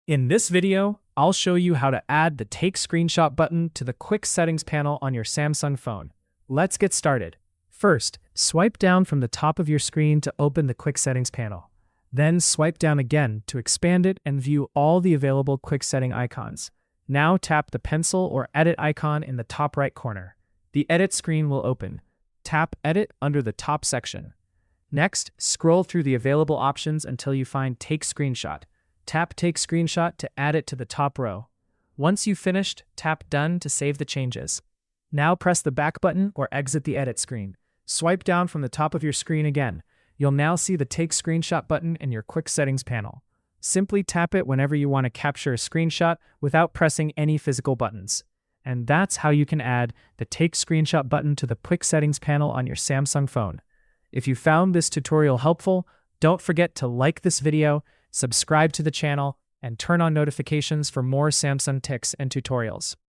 In this video, I'll show you how to add the Take Screenshot button to the Quick Settings panel on your Samsung phone. Let's get started. First, swipe down from the top of your screen to open the Quick Settings panel. Then swipe down again to expand it and view all the available quick setting icons. Now tap the pencil or edit icon in the top right corner. The edit screen will open. Tap Edit under the top section. Next, scroll through the available options until you find Take Screenshot. Tap Take Screenshot to add it to the top row. Once you've finished, tap Done to save the changes. Now press the back button or exit the edit screen. Swipe down from the top of your screen again. You'll now see the Take Screenshot button in your Quick Settings panel. Simply tap it whenever you want to capture a screenshot without pressing any physical buttons. And that's how you can add the Take Screenshot button to the Quick Settings panel on your Samsung phone. If you found this tutorial helpful, don't forget to like this video, subscribe to the channel, and turn on notifications for more Samsung tips and tutorials.